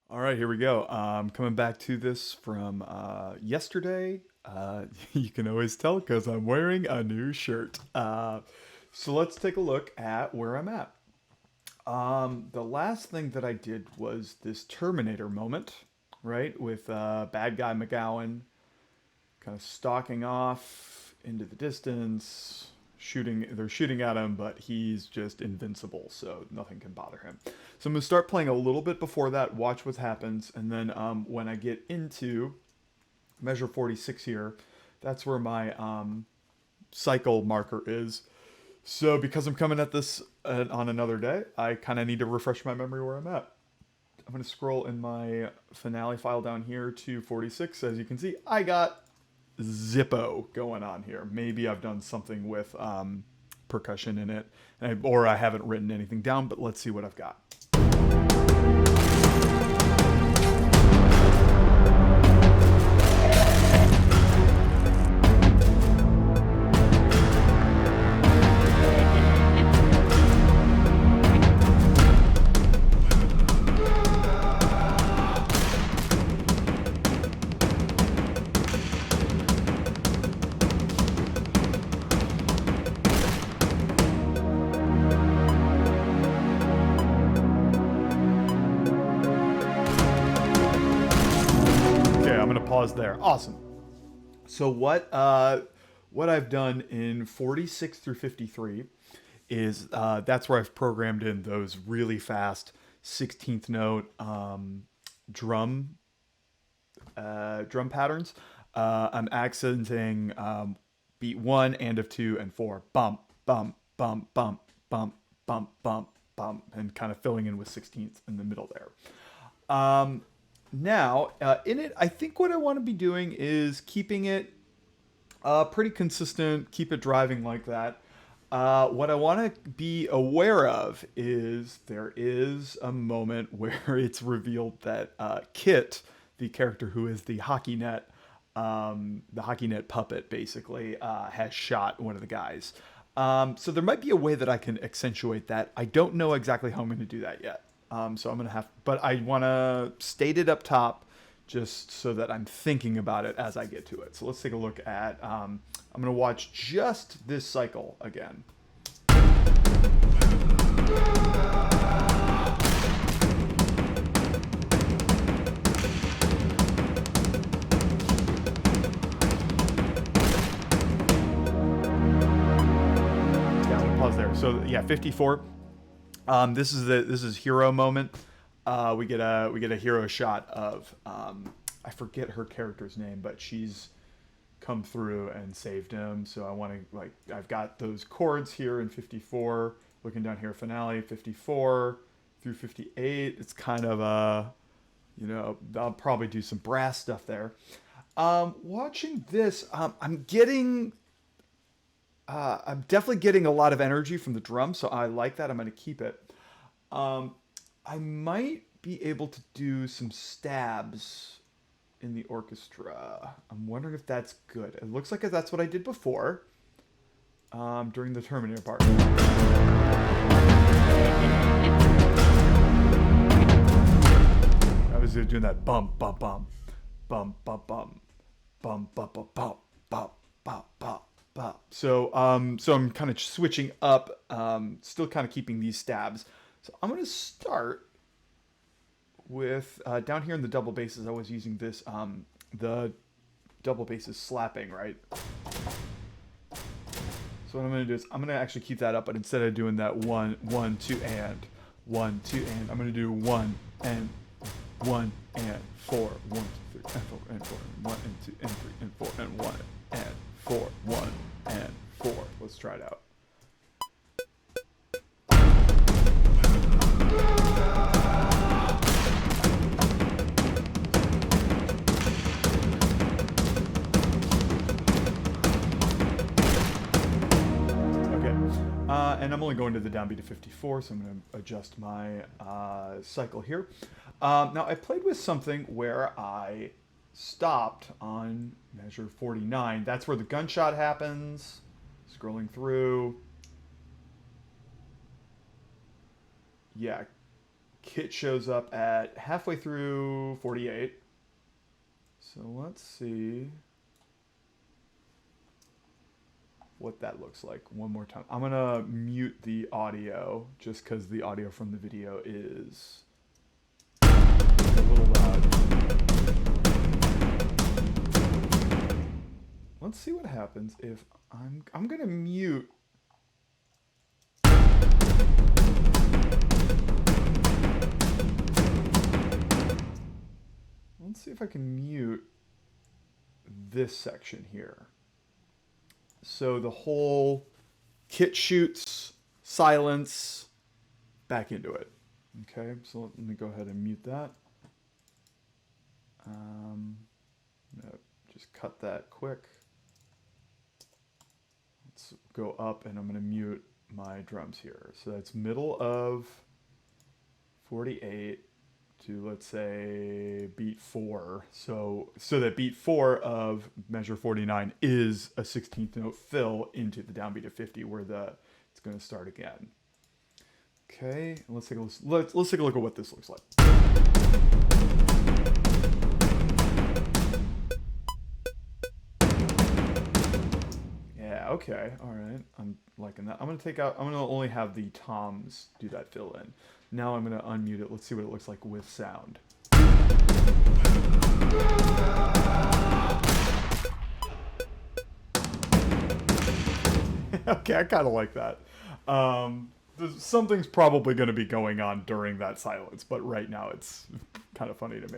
All right, here we go. Coming back to this from yesterday. You can always tell because I'm wearing a new shirt. So let's take a look at where I'm at. The last thing that I did was this Terminator moment, right? With bad guy McGowan kind of stalking off into the distance, shooting. They're shooting at him, but he's just invincible, so nothing can bother him. So I'm gonna start playing a little bit before that, watch what happens, and then when I get into measure 46 here, that's where my cycle marker is. So because I'm coming at this on another day, I kind of need to refresh my memory where I'm at. I'm going to scroll in my finale file down here to 46. As you can see, I got Zippo going on here. Maybe I've done something with percussion in it, or I haven't written anything down, but let's see what I've got. Okay, I'm gonna pause there. Awesome. So what I've done in 46 through 53 is that's where I've programmed in those really fast 16th note drum drum patterns. I'm accenting beat one and of two and four, bump bump bump bump bump bump bump bump, and kind of filling in with 16ths in the middle there. Now, in it, I think what I want to be doing is keeping it pretty consistent, keep it driving like that. What I want to be aware of is there is a moment where it's revealed that Kit, the character who is the hockey net puppet, basically, has shot one of the guys. So there might be a way that I can accentuate that. I don't know exactly how I'm going to do that yet. So I'm going to have, but I want to state it up top just so that I'm thinking about it as I get to it. So let's take a look at, I'm going to watch just this cycle again. Yeah, I'm going to pause there. So yeah, 54. This is hero moment. We get a hero shot of I forget her character's name, but she's come through and saved him. So I want to I've got those chords here in 54. Looking down here, finale 54 through 58. It's kind of I'll probably do some brass stuff there. Watching this, I'm definitely getting a lot of energy from the drum, so I like that. I'm going to keep it. Um, I might be able to do some stabs in the orchestra. I'm wondering if that's good. It looks like that's what I did before during the Terminator part. I was doing that bump, bump, bump, bump, bump, bump, bump, bump, bump, bump, bump, bump, bump. So I'm kind of switching up, still kind of keeping these stabs. So I'm going to start with down here in the double basses. I was using this the double basses slapping, right? So what I'm going to do is I'm going to actually keep that up, but instead of doing that one, one, two, and one, two, and I'm going to do one and four, one, two, three, and four, and four, and one, and two, and three, and four, and one, and four, one, and four. Let's try it out. Okay. And I'm only going to the downbeat of 54, so I'm going to adjust my cycle here. Now, I played with something where I stopped on measure 49. That's where the gunshot happens. Scrolling through. Yeah. kit shows up at halfway through 48. So let's see what that looks like one more time. I'm gonna mute the audio just because the audio from the video is a little loud. Let's see what happens if I'm gonna mute. Let's see if I can mute this section here. So the whole kit shoots, silence, back into it. Okay, so let me go ahead and mute that. No, just cut that quick. Let's go up and I'm going to mute my drums here. So that's middle of 48 to, let's say, beat 4. So that beat 4 of measure 49 is a 16th note fill into the downbeat of 50 where it's going to start again. Okay, let's take a look at what this looks like. Yeah, okay, all right. I'm liking that. I'm gonna only have the toms do that fill in. Now I'm gonna unmute it. Let's see what it looks like with sound. Okay, I kind of like that. Something's probably going to be going on during that silence, but right now it's kind of funny to me.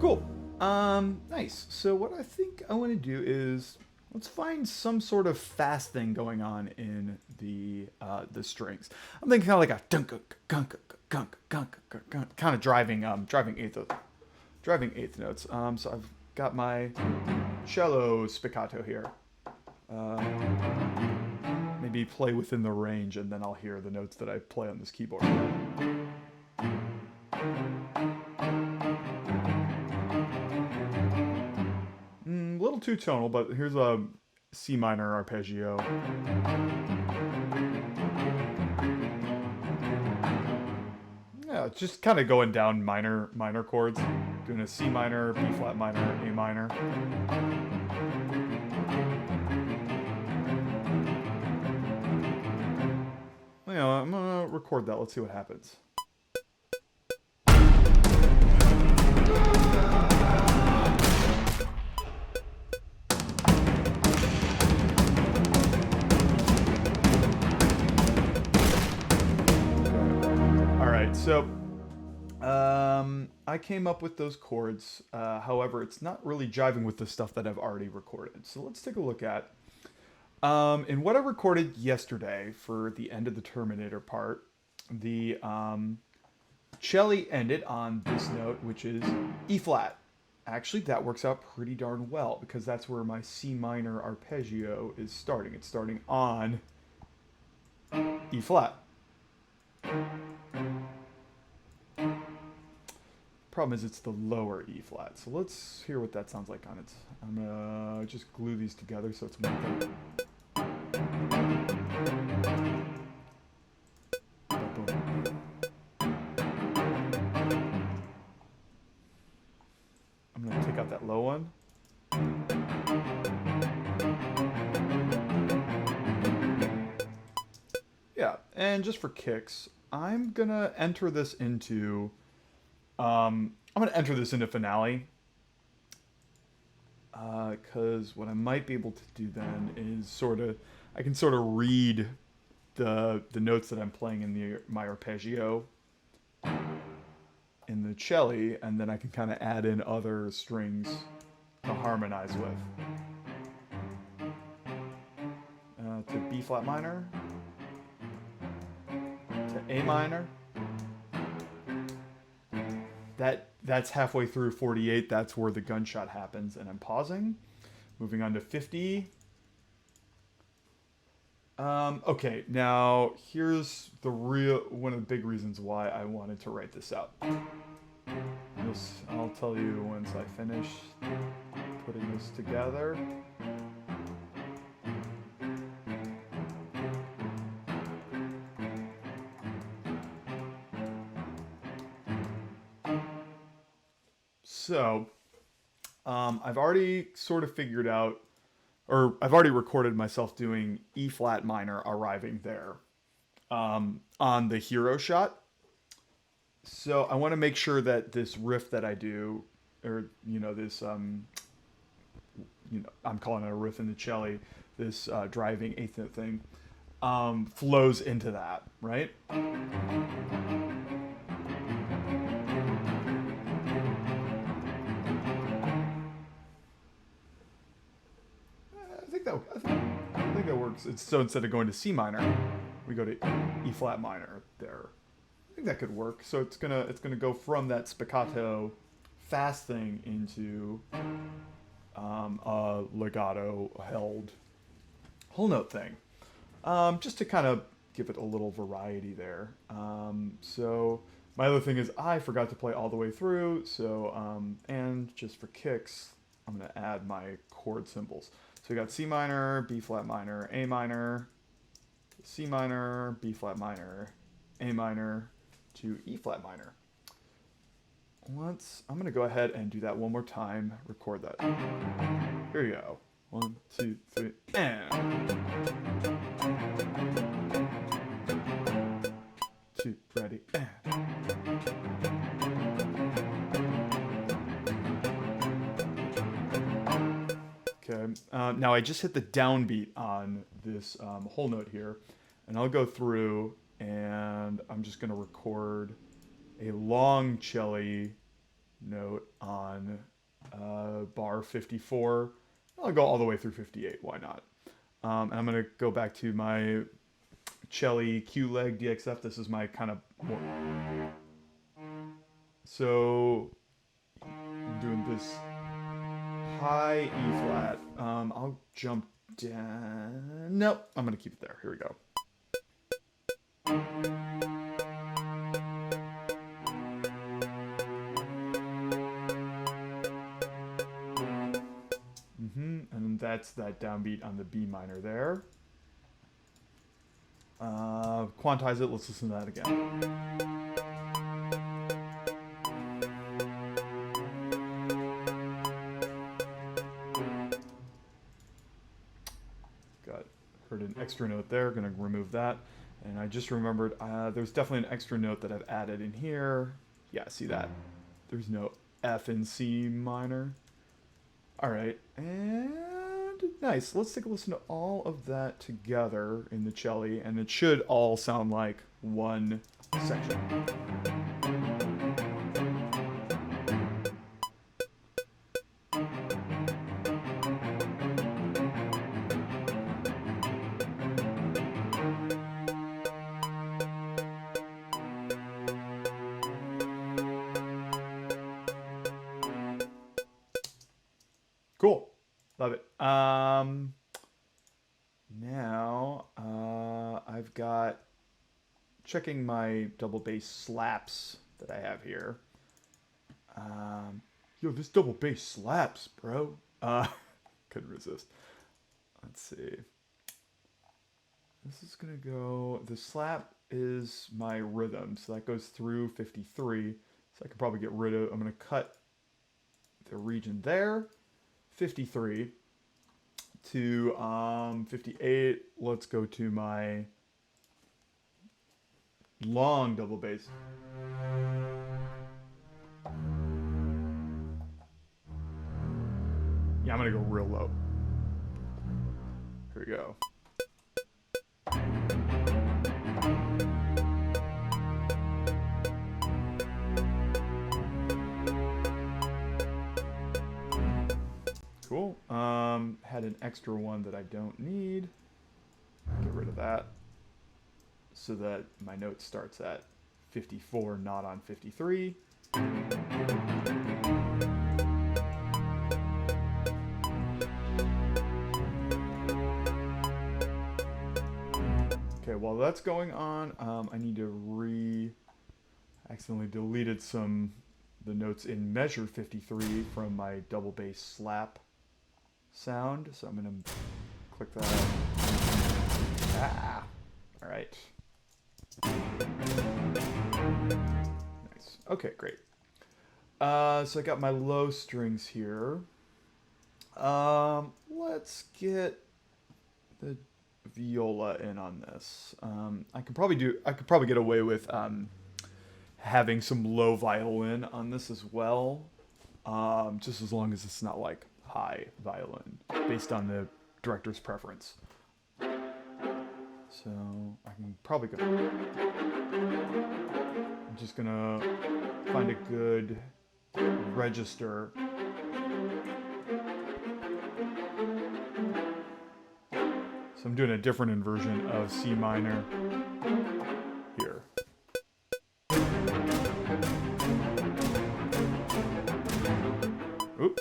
Cool. Nice. So what I think I want to do is let's find some sort of fast thing going on in the strings. I'm thinking kind of like a dunk gunk gunk gunk gunk, kind of driving eighth notes. So I've got my cello spiccato here. Maybe play within the range, and then I'll hear the notes that I play on this keyboard. A little too tonal, but here's a C minor arpeggio. Yeah, just kind of going down minor chords, doing a C minor, B flat minor, A minor. You know, I'm gonna record that. Let's see what happens. So, I came up with those chords. However, it's not really jiving with the stuff that I've already recorded. So let's take a look at. In what I recorded yesterday for the end of the Terminator part, the cello ended on this note, which is E flat. Actually, that works out pretty darn well because that's where my C minor arpeggio is starting. It's starting on E flat. Problem is it's the lower E flat. So let's hear what that sounds like on it. I'm gonna just glue these together so it's one thing. I'm gonna take out that low one. Yeah, and just for kicks, I'm gonna enter this into finale, because what I might be able to do then is I can sort of read the notes that I'm playing in my arpeggio in the cello, and then I can kind of add in other strings to harmonize with. To B flat minor, to A minor. That's halfway through 48. That's where the gunshot happens, and I'm pausing. Moving on to 50. Okay, now here's one of the big reasons why I wanted to write this out. I'll tell you once I finish putting this together. So, I've already sort of figured out, or I've already recorded myself doing E flat minor arriving there on the hero shot. So I want to make sure that this riff that I do, or this I'm calling it a riff in the cello, this driving eighth note thing, flows into that, right? I think that works. So instead of going to C minor, we go to E flat minor there. I think that could work. So it's gonna go from that spiccato fast thing into a legato held whole note thing, just to kind of give it a little variety there. So my other thing is I forgot to play all the way through. So and just for kicks, I'm gonna add my chord symbols. So we got C minor, B flat minor, A minor, C minor, B flat minor, A minor to E flat minor. I'm going to go ahead and do that one more time. Record that. Here you go. 1, 2, 3, and 2, ready, and. Okay, now I just hit the downbeat on this whole note here, and I'll go through and I'm just going to record a long cello note on bar 54. I'll go all the way through 58, why not? And I'm going to go back to my cello Q leg DXF. This is my kind of more... So I'm doing this high E flat. I'll jump down. Nope, I'm gonna keep it there. Here we go. And that's that downbeat on the B minor there. Quantize it. Let's listen to that again. Heard an extra note there, gonna remove that. And I just remembered there's definitely an extra note that I've added in here. Yeah, see that? There's no F in C minor. All right, and nice. Let's take a listen to all of that together in the cello, and it should all sound like one section. Cool. Love it. Now, I've got checking my double bass slaps that I have here. Yo, this double bass slaps, bro. Couldn't resist. Let's see. This is gonna go, the slap is my rhythm, so that goes through 53. So I could probably get rid of, I'm gonna cut the region there. 53 to 58. Let's go to my long double bass. Yeah, I'm gonna go real low. Here we go. Cool. Had an extra one that I don't need. Get rid of that. So that my note starts at 54, not on 53. Okay, while that's going on, I need to accidentally deleted some the notes in measure 53 from my double bass slap sound. So I'm going to click that. Ah, all right. Nice. Okay, great. So I got my low strings here. Let's get the viola in on this. I could probably get away with having some low violin on this as well. Just as long as it's not like high violin, based on the director's preference. So I can probably go. I'm just gonna find a good register. So I'm doing a different inversion of C minor here. Oop,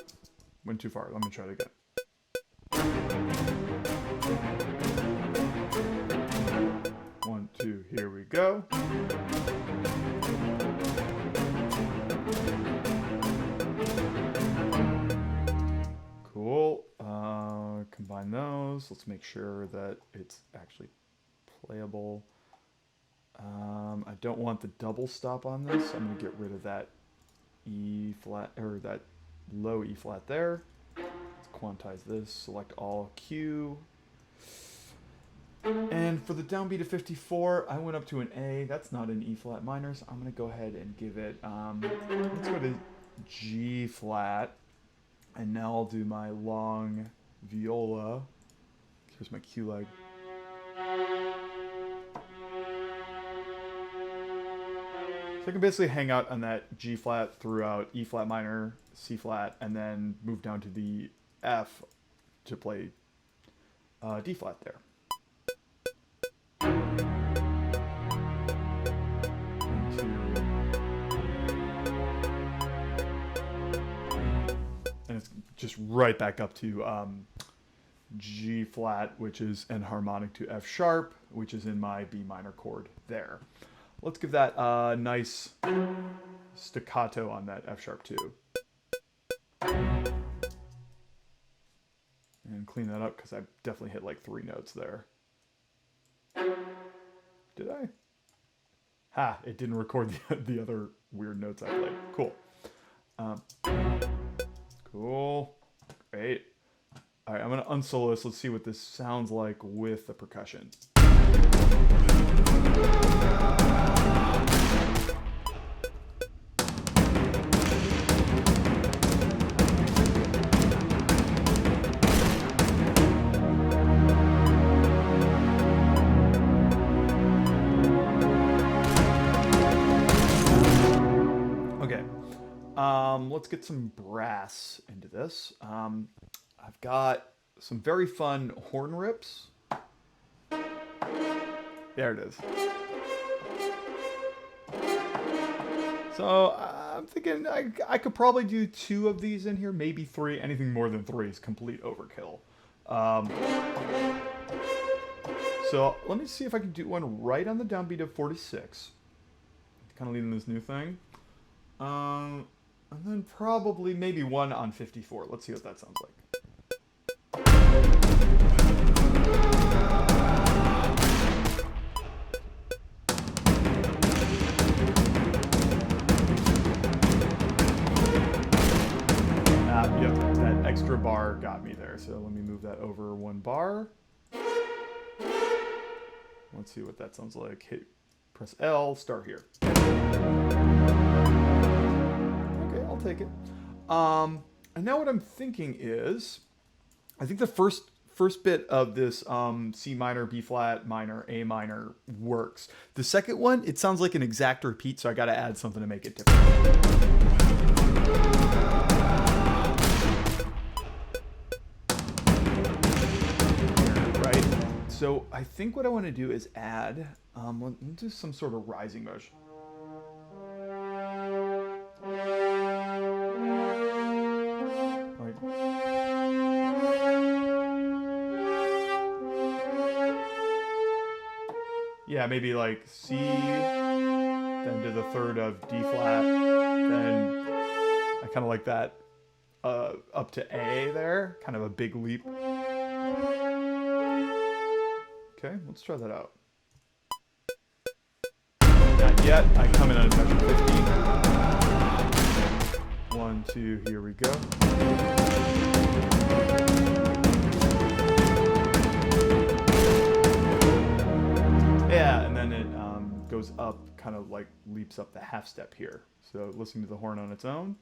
went too far. Let me try it again. One, two, here we go. Cool. Combine those. Let's make sure that it's actually playable. I don't want the double stop on this. I'm going to get rid of that E flat, or that low E flat there. Let's quantize this. Select all Q. And for the downbeat of 54, I went up to an A. That's not an E flat minor, so I'm going to go ahead and give it, let's go to G flat. And now I'll do my long viola. Here's my Q leg. So I can basically hang out on that G flat throughout E flat minor, C flat, and then move down to the F to play D flat there. And it's just right back up to G flat, which is enharmonic to F sharp, which is in my B minor chord there. Let's give that a nice staccato on that F sharp too. And clean that up because I definitely hit like 3 notes there. Did I? Ha, it didn't record the other weird notes I played. Cool. Cool. Great. All right, I'm going to unsolo this. Let's see what this sounds like with the percussion. Okay. Let's get some brass into this. I've got some very fun horn rips. There it is. So I'm thinking I could probably do 2 of these in here, maybe 3. Anything more than 3 is complete overkill. So let me see if I can do one right on the downbeat of 46. Kind of leading this new thing. And then probably maybe one on 54. Let's see what that sounds like. Yep, that extra bar got me there. So let me move that over 1 bar. Let's see what that sounds like. Hit, press L, start here. Okay, I'll take it. And now what I'm thinking is, I think the first bit of this C minor, B flat minor, A minor works. The second one, it sounds like an exact repeat, so I got to add something to make it different. So I think what I want to do is add, let's do some sort of rising motion. Like, yeah, maybe like C, then to the 3rd of D flat, then kind of like that up to A there, kind of a big leap. Okay, let's try that out. Not yet. I come in on measure 15. 1, 2, here we go. Yeah, and then it goes up, kind of like leaps up the half step here. So listening to the horn on its own.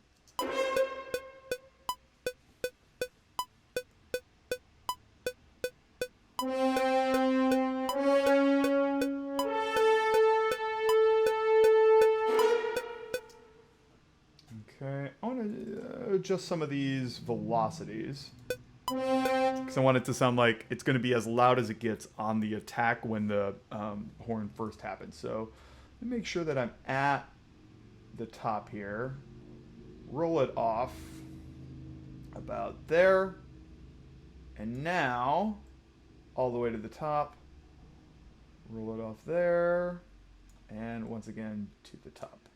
Okay, I want to adjust some of these velocities. Because I want it to sound like it's going to be as loud as it gets on the attack when the horn first happens. So let me make sure that I'm at the top here. Roll it off about there. And now, all the way to the top. Roll it off there. And once again, to the top.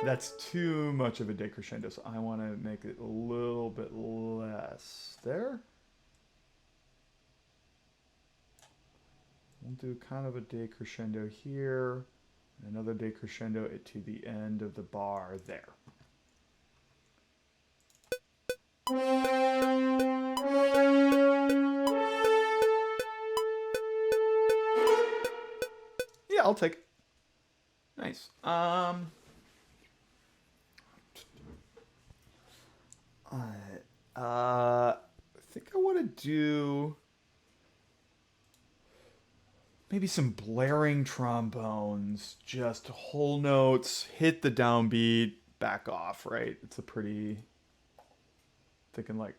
That's too much of a decrescendo, so I want to make it a little bit less. There. We'll do kind of a decrescendo here, and another decrescendo to the end of the bar there. Yeah, I'll take it. Nice. I think I want to do maybe some blaring trombones, just whole notes, hit the downbeat, back off, right? It's a pretty, thinking like,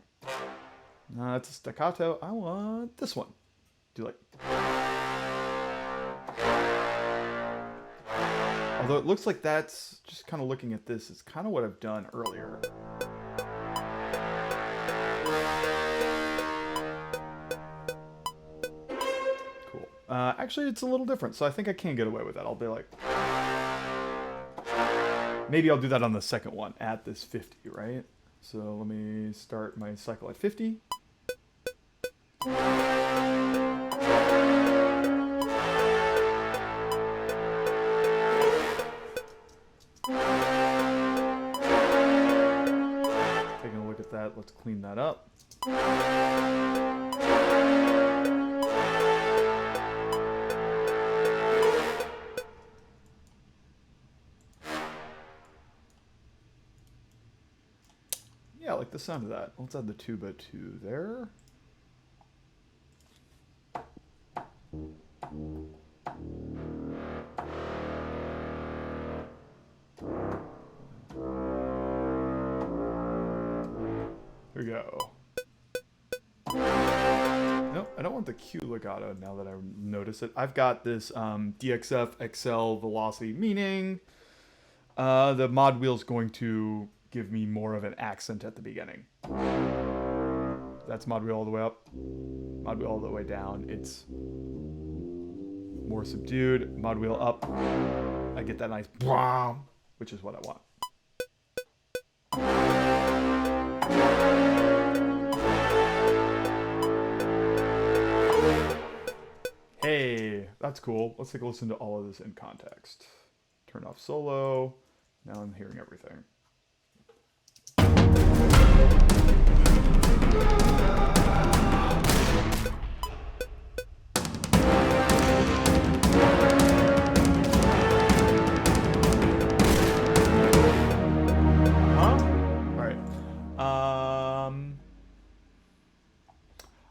no, that's a staccato. I want this one. Do like, although it looks like that's just kind of looking at this, it's kind of what I've done earlier. Actually, it's a little different, so I think I can get away with that. I'll be like, maybe I'll do that on the second one at this 50, right? So let me start my cycle at 50. Taking a look at that, let's clean that up. Yeah, I like the sound of that. Let's add the tuba to there. Here we go. Nope, I don't want the Q legato now that I notice it. I've got this DXF XL velocity, meaning the mod wheel is going to give me more of an accent at the beginning. That's mod wheel all the way up, mod wheel all the way down. It's more subdued, mod wheel up. I get that nice blah, which is what I want. Hey, that's cool. Let's take a listen to all of this in context. Turn off solo. Now I'm hearing everything.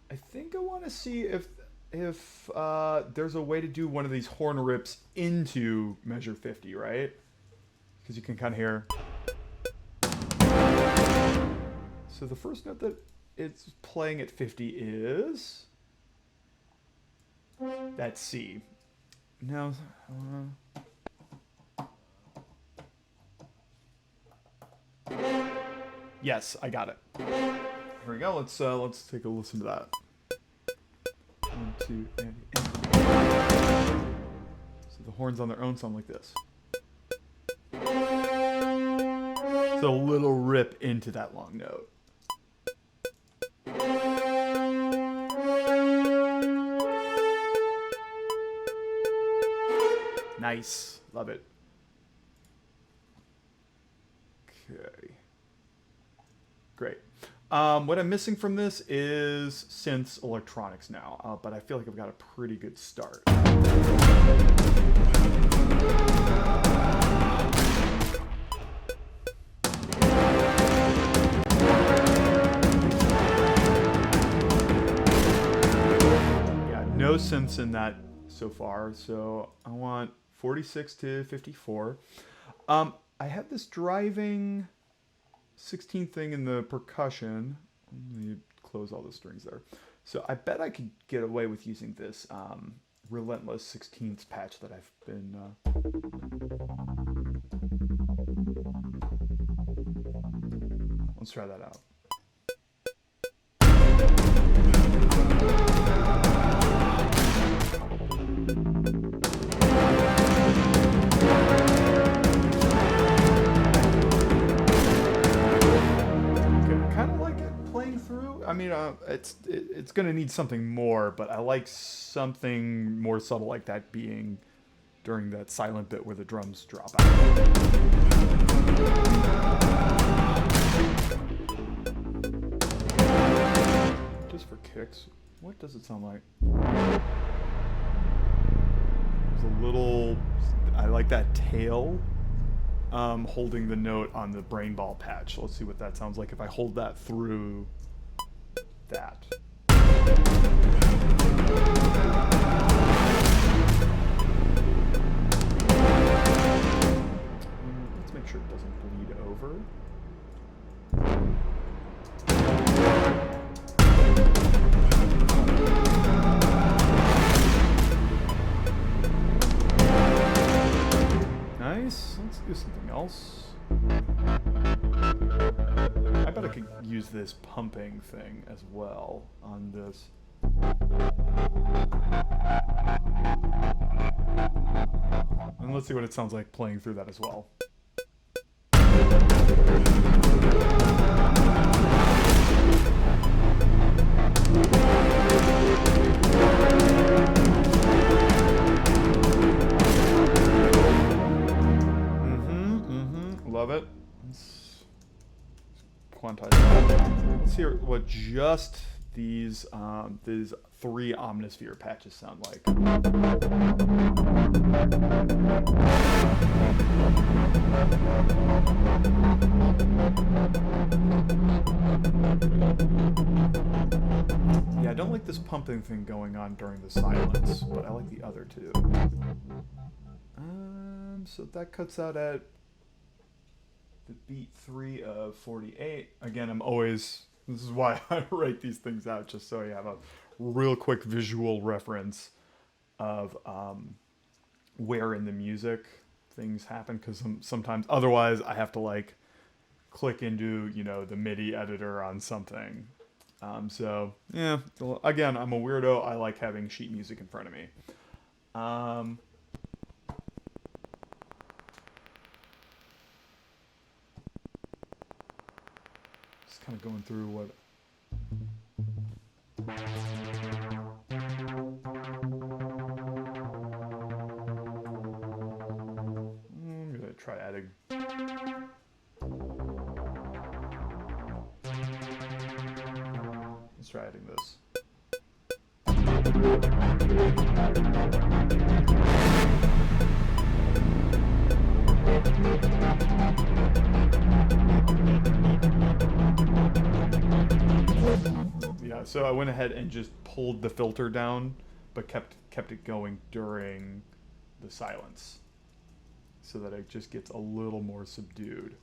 I think I want to see if there's a way to do one of these horn rips into measure 50, right? Because you can kind of hear. So the first note that it's playing at 50 is that C. Now, yes, I got it. Here we go. Let's take a listen to that. 1, 2, and horns on their own sound like this. It's a little rip into that long note. Nice. Love it. Okay. Great. What I'm missing from this is synths electronics now, but I feel like I've got a pretty good start. Yeah, no synths in that so far, so I want 46 to 54. I have this driving 16th thing in the percussion. Let me close all the strings there. So I bet I could get away with using this relentless 16ths patch that I've been let's try that out. I mean, it's going to need something more, but I like something more subtle like that being during that silent bit where the drums drop out. Just for kicks, what does it sound like? It's a little, I like that tail holding the note on the brain ball patch. Let's see what that sounds like if I hold that through that. Let's make sure it doesn't bleed over. Nice. Let's do something else. I bet I could use this pumping thing as well on this. And let's see what it sounds like playing through that as well. Love it. Let's quantize that. Let's hear what just these three omnisphere patches sound like. Yeah, I don't like this pumping thing going on during the silence, but I like the other two. So that cuts out at the beat 3 of 48. Again, this is why I write these things out, just so you have a real quick visual reference of where in the music things happen, because sometimes otherwise I have to like click into, the MIDI editor on something. So yeah, again, I'm a weirdo. I like having sheet music in front of me. Kind of going through what I'm gonna try adding let's try adding this. Yeah, so I went ahead and just pulled the filter down, but kept it going during the silence, so that it just gets a little more subdued.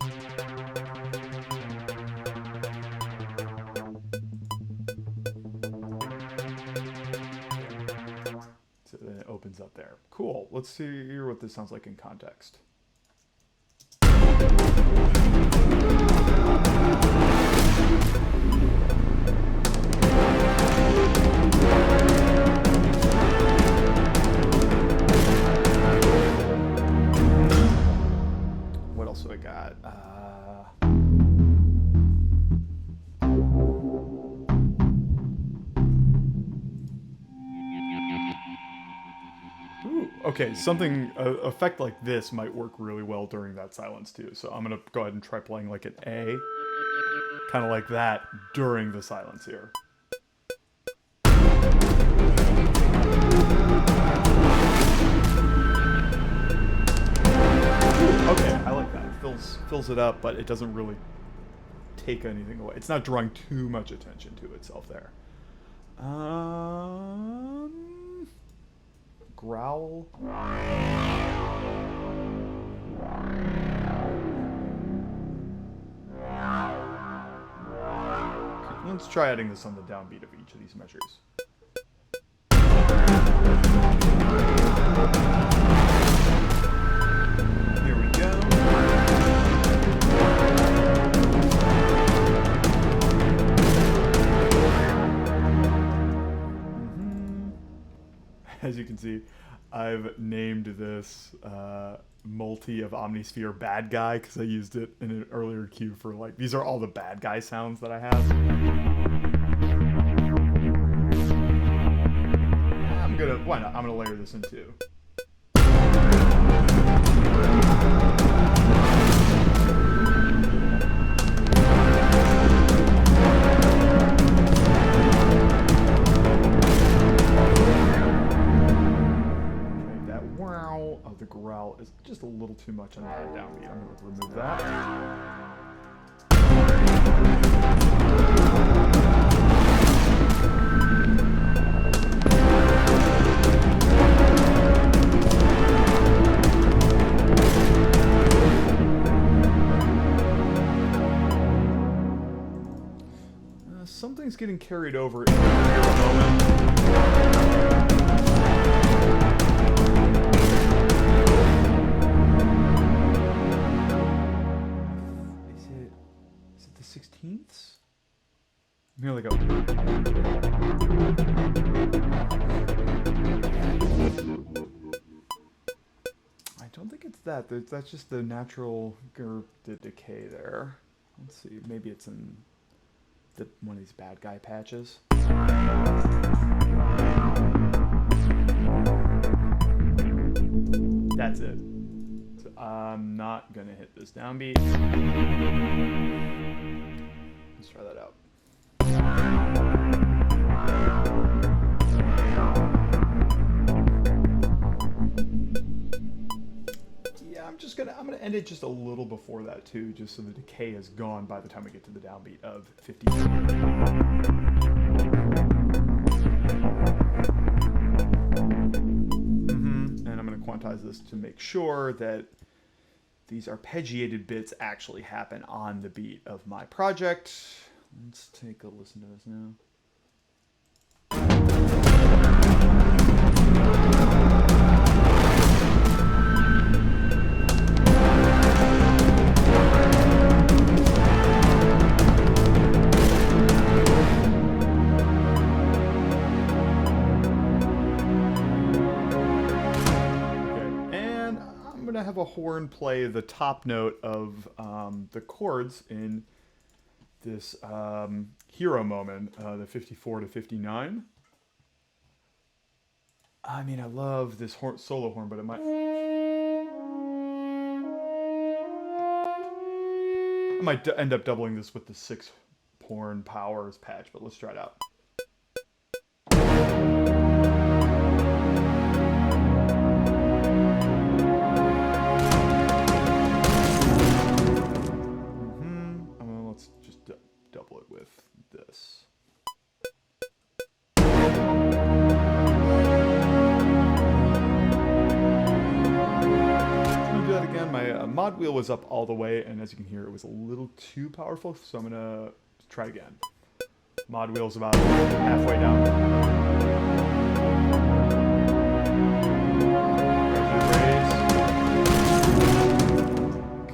So then it opens up there. Cool. Let's hear what this sounds like in context. else do I got? Ooh, okay, something, effect like this might work really well during that silence too. So I'm gonna go ahead and try playing like an A, kind of like that during the silence here. Okay, I like that. It fills it up, but it doesn't really take anything away. It's not drawing too much attention to itself there. Growl. Let's try adding this on the downbeat of each of these measures. Here we go. As you can see, I've named this multi of Omnisphere Bad Guy because I used it in an earlier cue for like, these are all the bad guy sounds that I have. Why not? I'm gonna layer this in too. The growl is just a little too much on that downbeat. I'm going to remove that. Something's getting carried over in a moment. Is it the 16ths? Here we go. I don't think it's that. That's just the natural the decay there. Let's see. Maybe it's in one of these bad guy patches. That's it. So I'm not gonna hit this downbeat. Let's try that out. Yeah, I'm gonna end it just a little before that too, just so the decay is gone by the time we get to the downbeat of 50. And I'm gonna quantize this to make sure that these arpeggiated bits actually happen on the beat of my project. Let's take a listen to this now. Have a horn play the top note of the chords in this hero moment, the 54 to 59. I mean, I love this solo horn, but it might... I might end up doubling this with the 6 horn powers patch, but let's try it out. Double it with this. I'm gonna do that again. My mod wheel was up all the way, and as you can hear, it was a little too powerful, so I'm gonna try again. Mod wheel's about halfway down.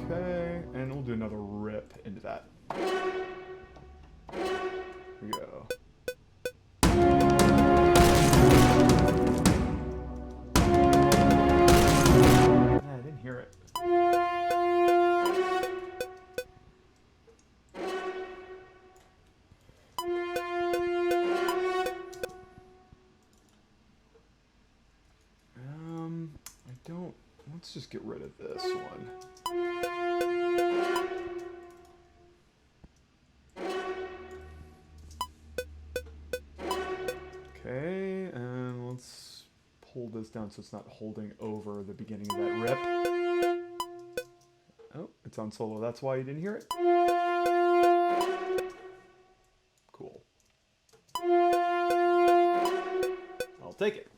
Okay, and we'll do another rip into that. Here we go. I didn't hear it. just get rid of this one. Okay, and let's pull this down so it's not holding over the beginning of that rip. Oh, it's on solo. That's why you didn't hear it. Cool. I'll take it.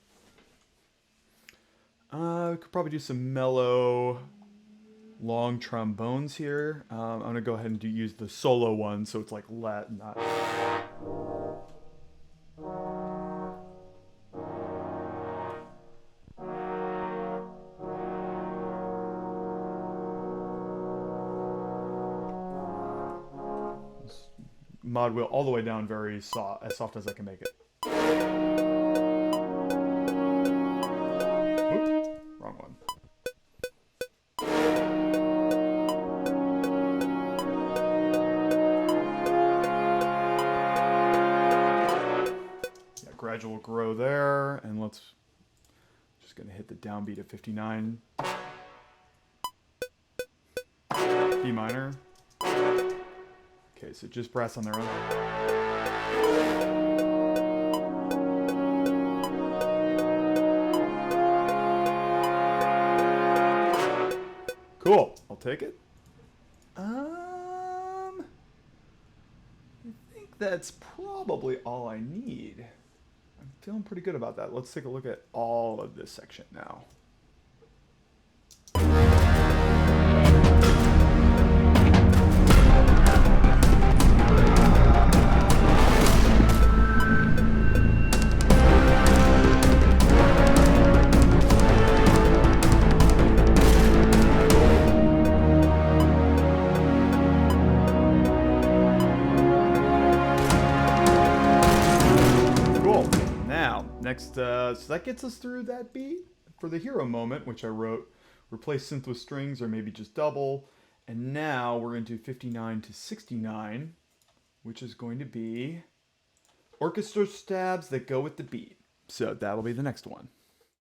We could probably do some mellow, long trombones here. I'm gonna go ahead and use the solo one, so it's like not. Mod wheel all the way down, very soft, as soft as I can make it. Oop, wrong one. Yeah, gradual grow there, and let's just gonna hit the downbeat of 59. B minor. Okay, so just brass on their own. Cool, I'll take it. I think that's probably all I need. I'm feeling pretty good about that. Let's take a look at all of this section now. Next, so that gets us through that beat. For the hero moment, which I wrote, replace synth with strings or maybe just double. And now we're into 59 to 69, which is going to be orchestra stabs that go with the beat. So that'll be the next one.